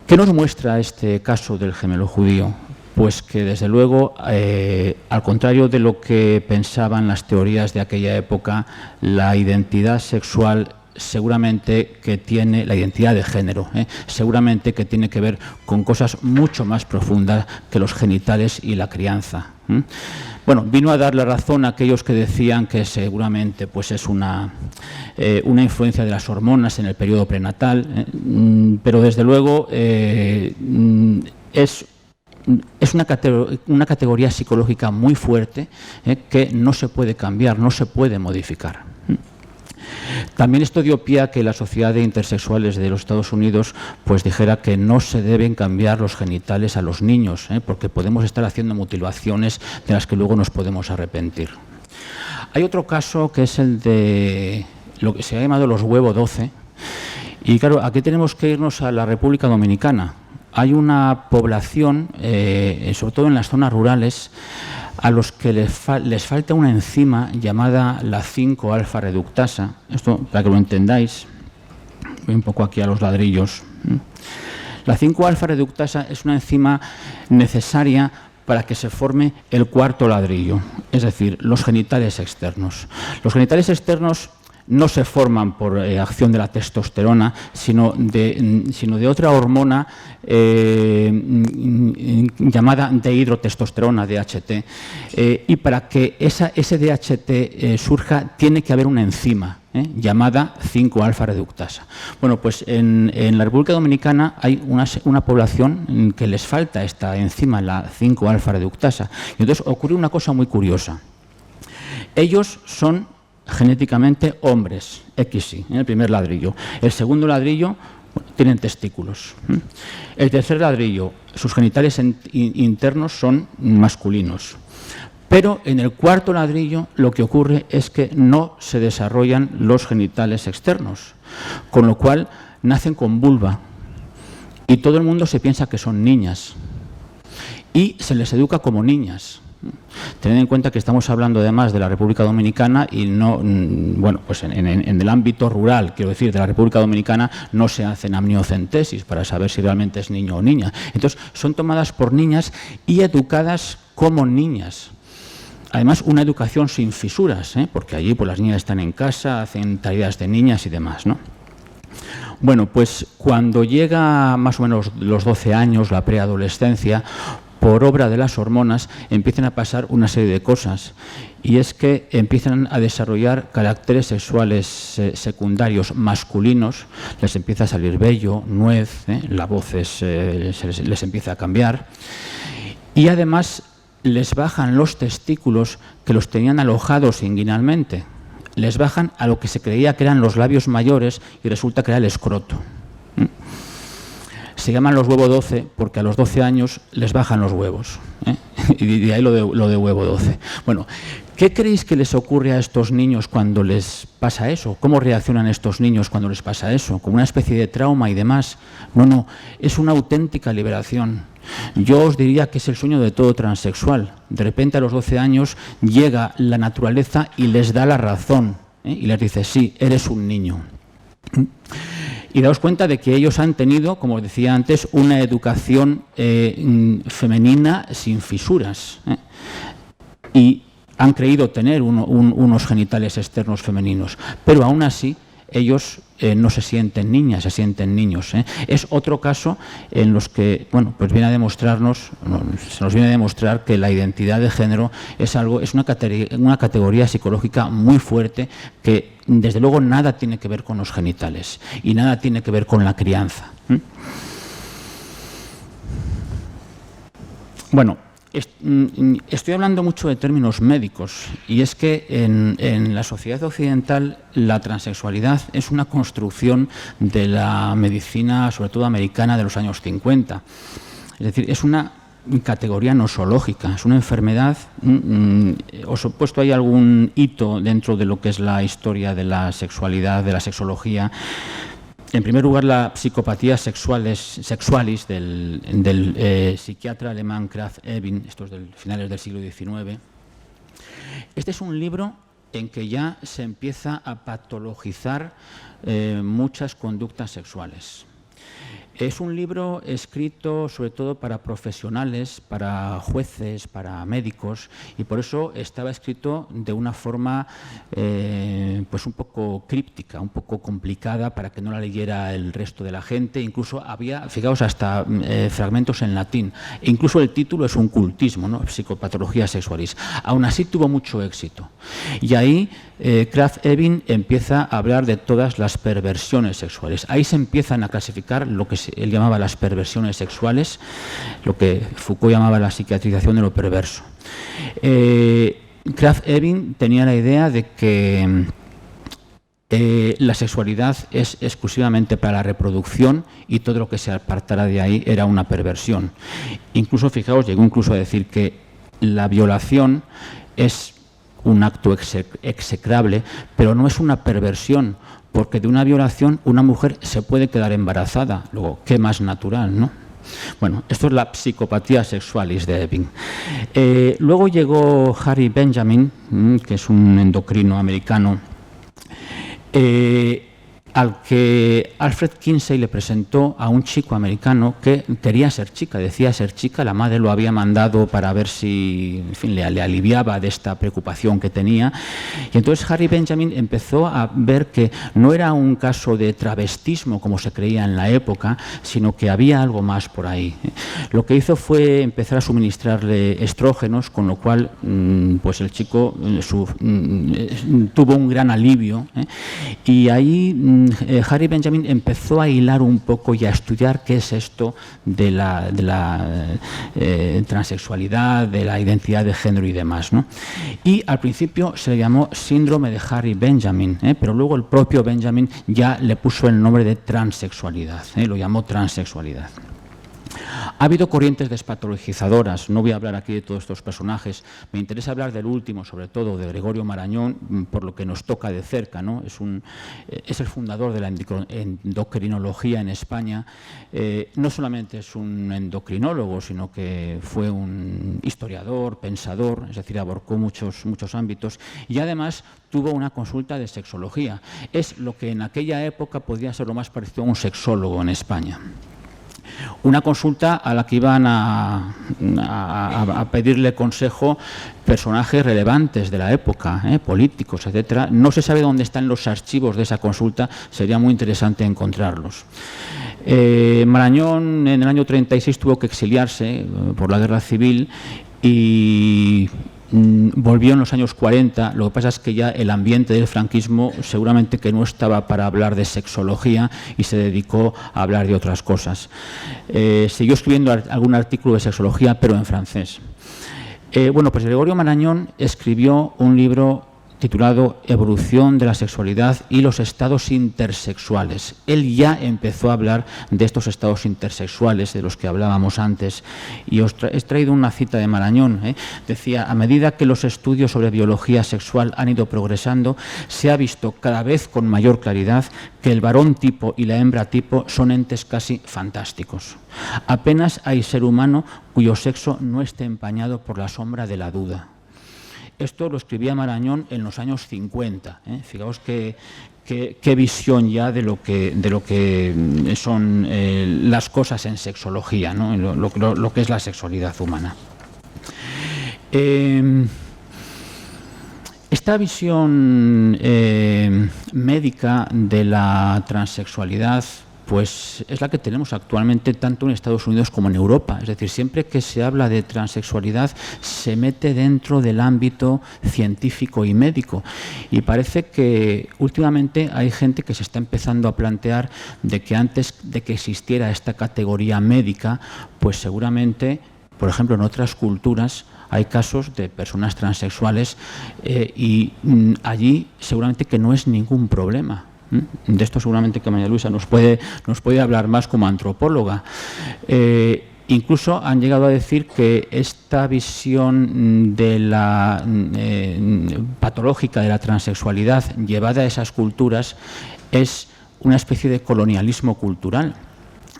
¿qué nos muestra este caso del gemelo judío? Pues que, desde luego, al contrario de lo que pensaban las teorías de aquella época, la identidad sexual seguramente que tiene, la identidad de género, seguramente que tiene que ver con cosas mucho más profundas que los genitales y la crianza. Bueno, vino a darle razón a aquellos que decían que seguramente pues es una influencia de las hormonas en el periodo prenatal, pero desde luego es una categoría psicológica muy fuerte que no se puede cambiar, no se puede modificar. También esto dio pie a que la Sociedad de Intersexuales de los Estados Unidos pues dijera que no se deben cambiar los genitales a los niños, porque podemos estar haciendo mutilaciones de las que luego nos podemos arrepentir. Hay otro caso que es el de lo que se ha llamado los huevo 12, y claro, aquí tenemos que irnos a la República Dominicana. Hay una población, sobre todo en las zonas rurales, a los que les falta una enzima llamada la 5-alfa reductasa. Esto, para que lo entendáis, voy un poco aquí a los ladrillos. La 5-alfa reductasa es una enzima necesaria para que se forme el cuarto ladrillo, es decir, los genitales externos. Los genitales externos no se forman por acción de la testosterona, sino de otra hormona llamada dehidrotestosterona, DHT. Y para que ese DHT surja, tiene que haber una enzima llamada 5-alfa reductasa. Bueno, pues en la República Dominicana hay una población que les falta esta enzima, la 5-alfa reductasa. Y entonces ocurre una cosa muy curiosa. Ellos son genéticamente hombres, XY, en el primer ladrillo. El segundo ladrillo, tienen testículos. El tercer ladrillo, sus genitales internos son masculinos. Pero en el cuarto ladrillo lo que ocurre es que no se desarrollan los genitales externos, con lo cual nacen con vulva. Y todo el mundo se piensa que son niñas. Y se les educa como niñas. Tened en cuenta que estamos hablando además de la República Dominicana y no, bueno, pues en el ámbito rural, quiero decir, de la República Dominicana no se hacen amniocentesis para saber si realmente es niño o niña. Entonces son tomadas por niñas y educadas como niñas. Además, una educación sin fisuras, porque allí pues, las niñas están en casa, hacen tareas de niñas y demás, ¿no? Bueno, pues cuando llega más o menos los 12 años, la preadolescencia, por obra de las hormonas, empiezan a pasar una serie de cosas, y es que empiezan a desarrollar caracteres sexuales secundarios masculinos, les empieza a salir vello, nuez, la voz les empieza a cambiar, y además les bajan los testículos que los tenían alojados inguinalmente, les bajan a lo que se creía que eran los labios mayores y resulta que era el escroto. Se llaman los huevo 12 porque a los 12 años les bajan los huevos. Y de ahí lo de huevo 12. Bueno, ¿qué creéis que les ocurre a estos niños cuando les pasa eso? ¿Cómo reaccionan estos niños cuando les pasa eso? ¿Como una especie de trauma y demás? No, es una auténtica liberación. Yo os diría que es el sueño de todo transexual. De repente a los 12 años llega la naturaleza y les da la razón, y les dice, sí, eres un niño. Y daos cuenta de que ellos han tenido, como os decía antes, una educación femenina sin fisuras. Y han creído tener unos genitales externos femeninos. Pero aún así, ellos no se sienten niñas, se sienten niños. Es otro caso en los que, bueno, pues viene a demostrarnos, se nos viene a demostrar que la identidad de género es una categoría psicológica muy fuerte que, desde luego, nada tiene que ver con los genitales y nada tiene que ver con la crianza. Bueno, estoy hablando mucho de términos médicos, y es que en la sociedad occidental la transexualidad es una construcción de la medicina, sobre todo americana, de los años 50. Es decir, es una categoría nosológica, es una enfermedad. Os he puesto ahí algún hito dentro de lo que es la historia de la sexualidad, de la sexología. En primer lugar, la psicopatía sexualis del psiquiatra alemán Krafft Ebing, esto es de finales del siglo XIX. Este es un libro en que ya se empieza a patologizar muchas conductas sexuales. Es un libro escrito sobre todo para profesionales, para jueces, para médicos, y por eso estaba escrito de una forma pues un poco críptica, un poco complicada, para que no la leyera el resto de la gente. Incluso había, fijaos, hasta fragmentos en latín. E incluso el título es un cultismo, ¿no? Psicopatología sexualis. Aún así tuvo mucho éxito. Y ahí Krafft-Ebing empieza a hablar de todas las perversiones sexuales. Ahí se empiezan a clasificar lo que él llamaba las perversiones sexuales, lo que Foucault llamaba la psiquiatrización de lo perverso. Krafft-Ebing tenía la idea de que la sexualidad es exclusivamente para la reproducción y todo lo que se apartara de ahí era una perversión. Incluso, fijaos, llegó incluso a decir que la violación es un acto execrable, pero no es una perversión, porque de una violación una mujer se puede quedar embarazada. Luego, ¿qué más natural, no? Bueno, esto es la psicopatía sexualis de Ebing. Luego llegó Harry Benjamin, que es un endocrino americano, al que Alfred Kinsey le presentó a un chico americano que quería ser chica, decía ser chica. La madre lo había mandado para ver si, en fin, le aliviaba de esta preocupación que tenía. Y entonces Harry Benjamin empezó a ver que no era un caso de travestismo como se creía en la época, sino que había algo más por ahí. Lo que hizo fue empezar a suministrarle estrógenos, con lo cual pues el chico tuvo un gran alivio, y ahí Harry Benjamin empezó a hilar un poco y a estudiar qué es esto de la transexualidad, de la identidad de género y demás, ¿no? Y al principio se le llamó síndrome de Harry Benjamin, pero luego el propio Benjamin ya le puso el nombre de transexualidad, lo llamó transexualidad. Ha habido corrientes despatologizadoras. No voy a hablar aquí de todos estos personajes. Me interesa hablar del último, sobre todo, de Gregorio Marañón, por lo que nos toca de cerca, ¿no? Es el fundador de la endocrinología en España. No solamente es un endocrinólogo, sino que fue un historiador, pensador, es decir, abarcó muchos ámbitos, y además tuvo una consulta de sexología. Es lo que en aquella época podía ser lo más parecido a un sexólogo en España. Una consulta a la que iban a pedirle consejo personajes relevantes de la época, políticos, etcétera. No se sabe dónde están los archivos de esa consulta, sería muy interesante encontrarlos. Marañón en el año 36 tuvo que exiliarse por la guerra civil y volvió en los años 40. Lo que pasa es que ya el ambiente del franquismo seguramente que no estaba para hablar de sexología y se dedicó a hablar de otras cosas. Siguió escribiendo algún artículo de sexología, pero en francés. Bueno, pues Gregorio Marañón escribió un libro titulado Evolución de la sexualidad y los estados intersexuales. Él ya empezó a hablar de estos estados intersexuales de los que hablábamos antes, y os he traído una cita de Marañón. Decía: a medida que los estudios sobre biología sexual han ido progresando, se ha visto cada vez con mayor claridad que el varón tipo y la hembra tipo son entes casi fantásticos. Apenas hay ser humano cuyo sexo no esté empañado por la sombra de la duda. Esto lo escribía Marañón en los años 50. Fijaos qué visión ya de lo que son las cosas en sexología, ¿no? Lo que es la sexualidad humana. Esta visión médica de la transexualidad pues es la que tenemos actualmente tanto en Estados Unidos como en Europa. Es decir, siempre que se habla de transexualidad se mete dentro del ámbito científico y médico. Y parece que últimamente hay gente que se está empezando a plantear de que antes de que existiera esta categoría médica, pues seguramente, por ejemplo, en otras culturas hay casos de personas transexuales y allí seguramente que no es ningún problema. De esto seguramente que María Luisa nos puede hablar más como antropóloga. Incluso han llegado a decir que esta visión de la patológica de la transexualidad llevada a esas culturas es una especie de colonialismo cultural.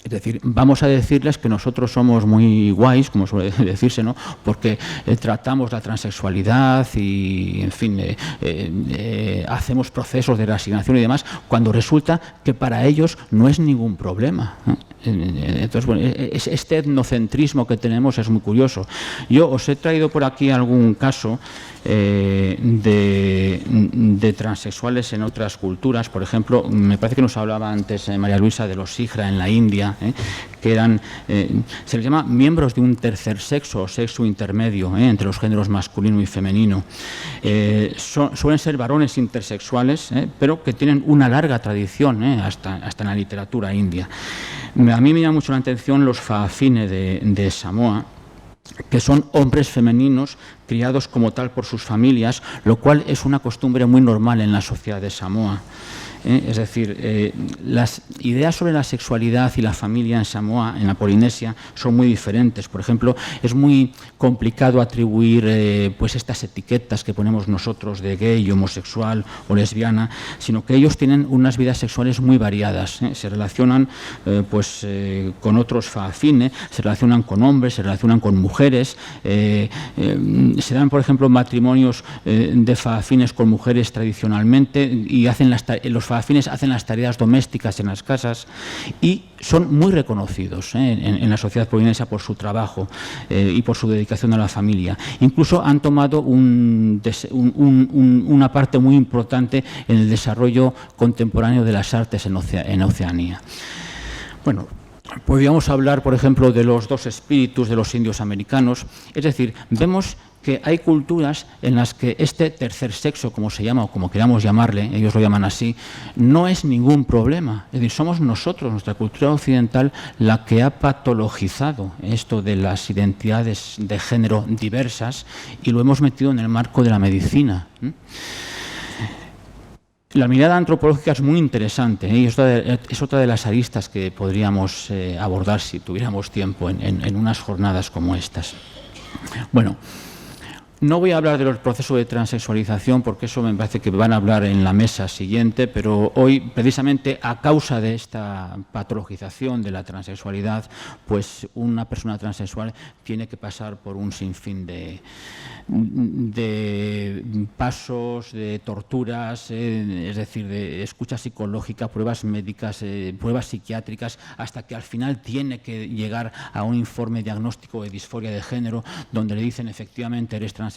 Es decir, vamos a decirles que nosotros somos muy guays, como suele decirse, ¿no? Porque tratamos la transexualidad y, en fin, hacemos procesos de reasignación y demás, cuando resulta que para ellos no es ningún problema. Entonces, bueno, este etnocentrismo que tenemos es muy curioso. Yo os he traído por aquí algún caso de transexuales en otras culturas. Por ejemplo, me parece que nos hablaba antes María Luisa de los Sigra en la India, que eran, se les llama miembros de un tercer sexo o sexo intermedio entre los géneros masculino y femenino. Suelen ser varones intersexuales, pero que tienen una larga tradición hasta en la literatura india. A mí me llama mucho la atención los faafine de Samoa, que son hombres femeninos criados como tal por sus familias, lo cual es una costumbre muy normal en la sociedad de Samoa. Es decir, las ideas sobre la sexualidad y la familia en Samoa, en la Polinesia, son muy diferentes. Por ejemplo, es muy complicado atribuir pues estas etiquetas que ponemos nosotros de gay, homosexual o lesbiana, sino que ellos tienen unas vidas sexuales muy variadas. Se relacionan con otros faafine, se relacionan con hombres, se relacionan con mujeres, se dan, por ejemplo, matrimonios de faafines con mujeres tradicionalmente y hacen los faafines hacen las tareas domésticas en las casas y son muy reconocidos en la sociedad polinesia por su trabajo y por su dedicación a la familia. Incluso han tomado una parte muy importante en el desarrollo contemporáneo de las artes en Oceanía. Bueno, podríamos hablar, por ejemplo, de los dos espíritus de los indios americanos. Es decir, vemos que hay culturas en las que este tercer sexo, como se llama o como queramos llamarle, ellos lo llaman así, no es ningún problema. Es decir, somos nosotros, nuestra cultura occidental, la que ha patologizado esto de las identidades de género diversas y lo hemos metido en el marco de la medicina. La mirada antropológica es muy interesante y es otra de las aristas que podríamos abordar si tuviéramos tiempo en unas jornadas como estas. Bueno, no voy a hablar del proceso de transexualización porque eso me parece que van a hablar en la mesa siguiente, pero hoy, precisamente a causa de esta patologización de la transexualidad, pues una persona transexual tiene que pasar por un sinfín de pasos, de torturas, es decir, de escucha psicológica, pruebas médicas, pruebas psiquiátricas, hasta que al final tiene que llegar a un informe diagnóstico de disforia de género donde le dicen efectivamente eres transexual,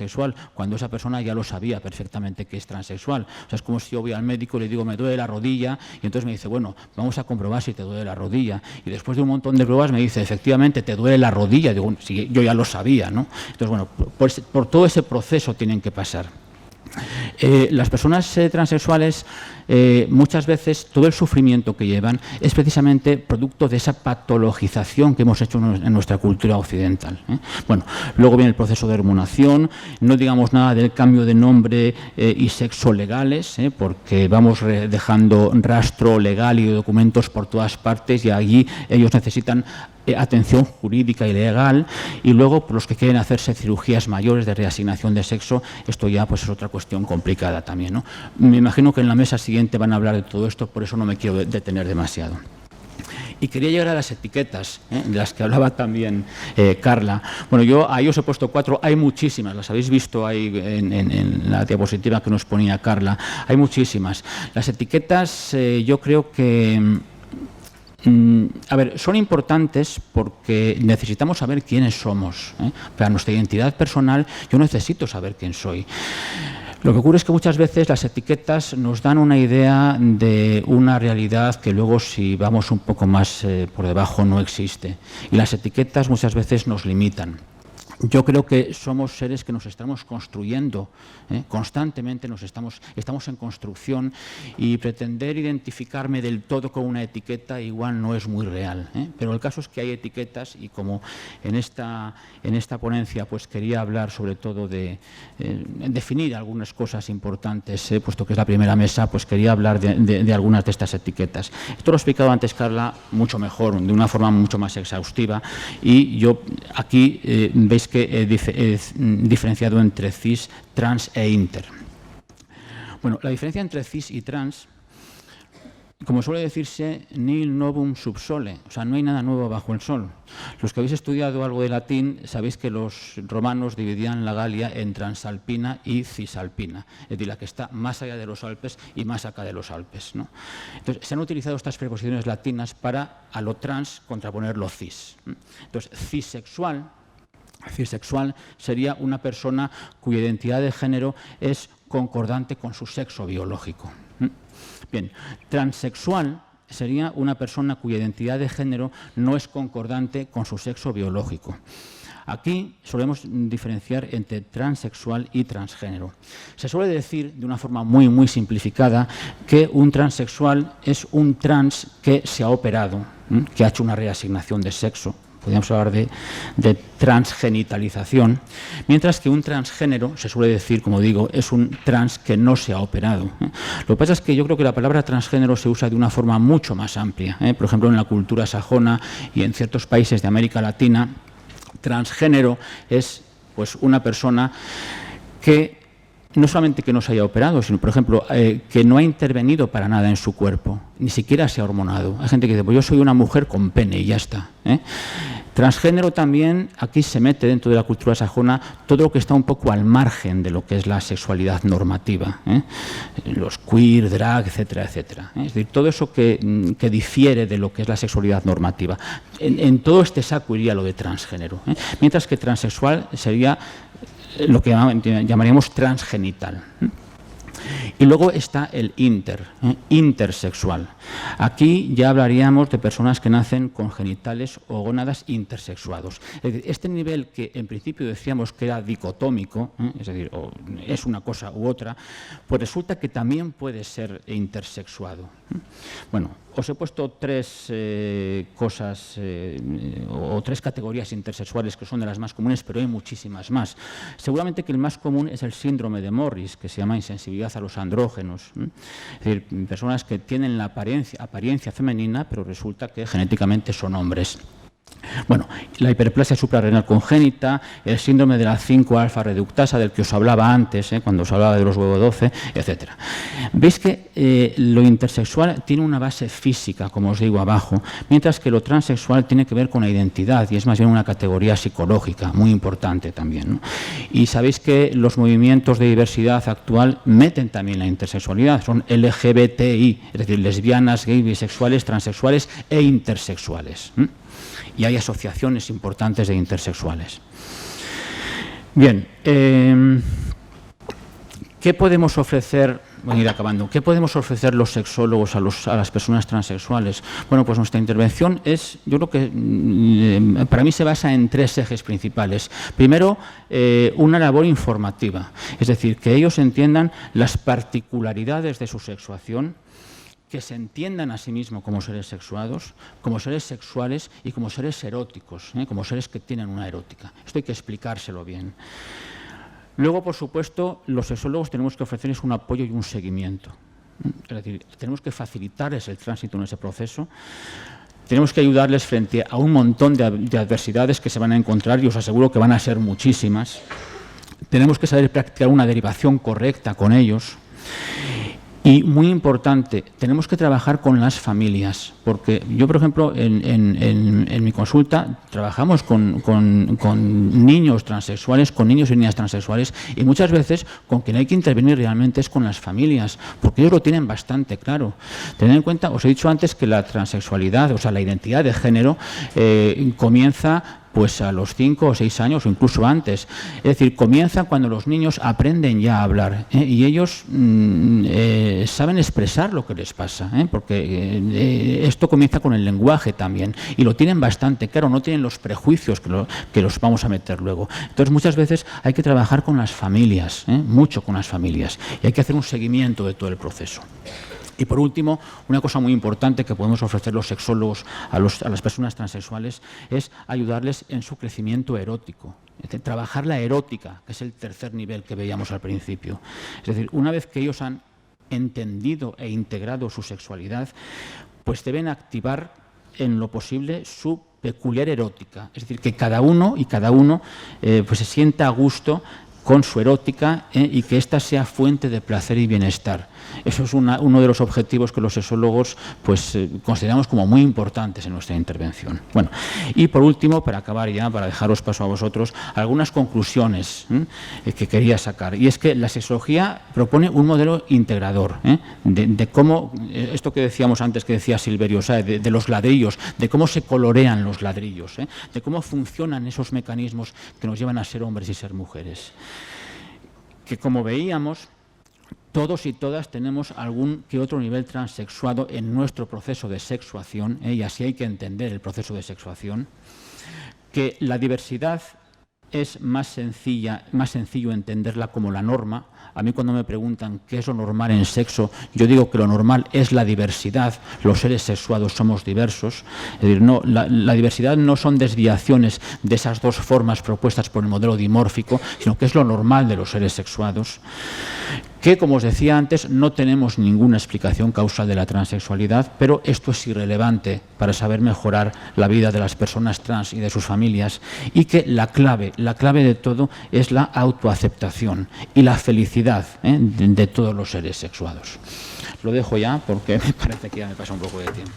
cuando esa persona ya lo sabía perfectamente que es transexual. O sea, es como si yo voy al médico y le digo me duele la rodilla y entonces me dice, bueno, vamos a comprobar si te duele la rodilla. Y después de un montón de pruebas me dice, efectivamente te duele la rodilla. Digo, sí, yo ya lo sabía, ¿no? Entonces, bueno, por todo ese proceso tienen que pasar. Las personas transexuales muchas veces todo el sufrimiento que llevan es precisamente producto de esa patologización que hemos hecho en nuestra cultura occidental. Bueno, luego viene el proceso de hormonación, no digamos nada del cambio de nombre y sexo legales, porque vamos dejando rastro legal y documentos por todas partes y allí ellos necesitan atención jurídica y legal, y luego por los que quieren hacerse cirugías mayores de reasignación de sexo, esto ya pues es otra cuestión complicada también, ¿no? Me imagino que en la mesa siguiente van a hablar de todo esto, por eso no me quiero detener demasiado. Y quería llegar a las etiquetas, de las que hablaba también Carla. Bueno, yo ahí os he puesto 4, hay muchísimas, las habéis visto ahí en la diapositiva que nos ponía Carla, hay muchísimas. Las etiquetas yo creo que a ver, son importantes porque necesitamos saber quiénes somos. Para nuestra identidad personal yo necesito saber quién soy. Lo que ocurre es que muchas veces las etiquetas nos dan una idea de una realidad que luego, si vamos un poco más por debajo, no existe. Y las etiquetas muchas veces nos limitan. Yo creo que somos seres que nos estamos construyendo, constantemente estamos en construcción, y pretender identificarme del todo con una etiqueta igual no es muy real. Pero el caso es que hay etiquetas, y como en esta ponencia pues quería hablar sobre todo de definir algunas cosas importantes, puesto que es la primera mesa, pues quería hablar de algunas de estas etiquetas. Esto lo ha explicado antes Carla mucho mejor, de una forma mucho más exhaustiva, y yo aquí veis que he diferenciado entre cis, trans e inter. Bueno, la diferencia entre cis y trans como suele decirse, nihil novum sub sole, o sea, no hay nada nuevo bajo el sol. Los que habéis estudiado algo de latín sabéis que los romanos dividían la Galia en transalpina y cisalpina, es decir, la que está más allá de los Alpes y más acá de los Alpes, ¿no? Entonces, se han utilizado estas preposiciones latinas para a lo trans contraponer lo cis. Entonces, cisexual sería una persona cuya identidad de género es concordante con su sexo biológico. Bien, transexual sería una persona cuya identidad de género no es concordante con su sexo biológico. Aquí solemos diferenciar entre transexual y transgénero. Se suele decir, de una forma muy simplificada, que un transexual es un trans que se ha operado, que ha hecho una reasignación de sexo. Podríamos hablar de transgenitalización, mientras que un transgénero, se suele decir, como digo, es un trans que no se ha operado. Lo que pasa es que yo creo que la palabra transgénero se usa de una forma mucho más amplia. Por ejemplo, en la cultura sajona y en ciertos países de América Latina, transgénero es pues, una persona que no solamente que no se haya operado, sino, por ejemplo, que no ha intervenido para nada en su cuerpo, ni siquiera se ha hormonado. Hay gente que dice, pues yo soy una mujer con pene y ya está. Transgénero también, aquí se mete dentro de la cultura sajona todo lo que está un poco al margen de lo que es la sexualidad normativa. Los queer, drag, etcétera, etcétera. Es decir, todo eso que difiere de lo que es la sexualidad normativa. En todo este saco iría lo de transgénero. Mientras que transexual sería lo que llamaríamos transgenital. Y luego está el intersexual. Aquí ya hablaríamos de personas que nacen con genitales o gónadas intersexuados. Es decir, este nivel que en principio decíamos que era dicotómico, es decir, o es una cosa u otra, pues resulta que también puede ser intersexuado. Bueno, os he puesto tres cosas o tres categorías intersexuales que son de las más comunes, pero hay muchísimas más. Seguramente que el más común es el síndrome de Morris, que se llama insensibilidad a los andrógenos. Es decir, personas que tienen la apariencia femenina, pero resulta que genéticamente son hombres. Bueno, la hiperplasia suprarrenal congénita, el síndrome de la 5-alfa reductasa del que os hablaba antes, cuando os hablaba de los huevos 12, etc. Veis que lo intersexual tiene una base física, como os digo abajo, mientras que lo transexual tiene que ver con la identidad y es más bien una categoría psicológica, muy importante también, ¿no? Y sabéis que los movimientos de diversidad actual meten también la intersexualidad, son LGBTI, es decir, lesbianas, gays, bisexuales, transexuales e intersexuales. Y hay asociaciones importantes de intersexuales. Bien, ¿qué podemos ofrecer? Voy a ir acabando. ¿Qué podemos ofrecer los sexólogos a las personas transexuales? Bueno, pues nuestra intervención es, yo creo que para mí se basa en tres ejes principales. Primero, una labor informativa, es decir, que ellos entiendan las particularidades de su sexuación, que se entiendan a sí mismos como seres sexuados, como seres sexuales y como seres eróticos, como seres que tienen una erótica. Esto hay que explicárselo bien. Luego, por supuesto, los sexólogos tenemos que ofrecerles un apoyo y un seguimiento. Es decir, tenemos que facilitarles el tránsito en ese proceso. Tenemos que ayudarles frente a un montón de adversidades que se van a encontrar y os aseguro que van a ser muchísimas. Tenemos que saber practicar una derivación correcta con ellos. Y muy importante, tenemos que trabajar con las familias, porque yo, por ejemplo, en mi consulta trabajamos con niños transexuales, con niños y niñas transexuales, y muchas veces con quien hay que intervenir realmente es con las familias, porque ellos lo tienen bastante claro. Tened en cuenta, os he dicho antes que la transexualidad, o sea, la identidad de género, comienza pues a los 5 o 6 años o incluso antes. Es decir, comienza cuando los niños aprenden ya a hablar y ellos saben expresar lo que les pasa, porque esto comienza con el lenguaje también y lo tienen bastante claro, no tienen los prejuicios que los vamos a meter luego. Entonces, muchas veces hay que trabajar con las familias, mucho con las familias, y hay que hacer un seguimiento de todo el proceso. Y por último, una cosa muy importante que podemos ofrecer los sexólogos a las personas transexuales es ayudarles en su crecimiento erótico. Es decir, trabajar la erótica, que es el tercer nivel que veíamos al principio. Es decir, una vez que ellos han entendido e integrado su sexualidad, pues deben activar en lo posible su peculiar erótica. Es decir, que cada uno pues se sienta a gusto con su erótica y que ésta sea fuente de placer y bienestar. Eso es uno de los objetivos que los sexólogos pues, consideramos como muy importantes en nuestra intervención. Bueno, y por último, para acabar ya, para dejaros paso a vosotros, algunas conclusiones que quería sacar. Y es que la sexología propone un modelo integrador de cómo, esto que decíamos antes, que decía Silverio Sáez, de los ladrillos, de cómo se colorean los ladrillos, de cómo funcionan esos mecanismos que nos llevan a ser hombres y ser mujeres. Que como veíamos, todos y todas tenemos algún que otro nivel transexuado en nuestro proceso de sexuación, y así hay que entender el proceso de sexuación, que la diversidad es más sencillo entenderla como la norma. A mí cuando me preguntan qué es lo normal en sexo, yo digo que lo normal es la diversidad, los seres sexuados somos diversos. Es decir, no, la diversidad no son desviaciones de esas dos formas propuestas por el modelo dimórfico, sino que es lo normal de los seres sexuados. Que, como os decía antes, no tenemos ninguna explicación causal de la transexualidad, pero esto es irrelevante para saber mejorar la vida de las personas trans y de sus familias, y que la clave de todo es la autoaceptación y la felicidad de todos los seres sexuados. Lo dejo ya porque me parece que ya me pasa un poco de tiempo.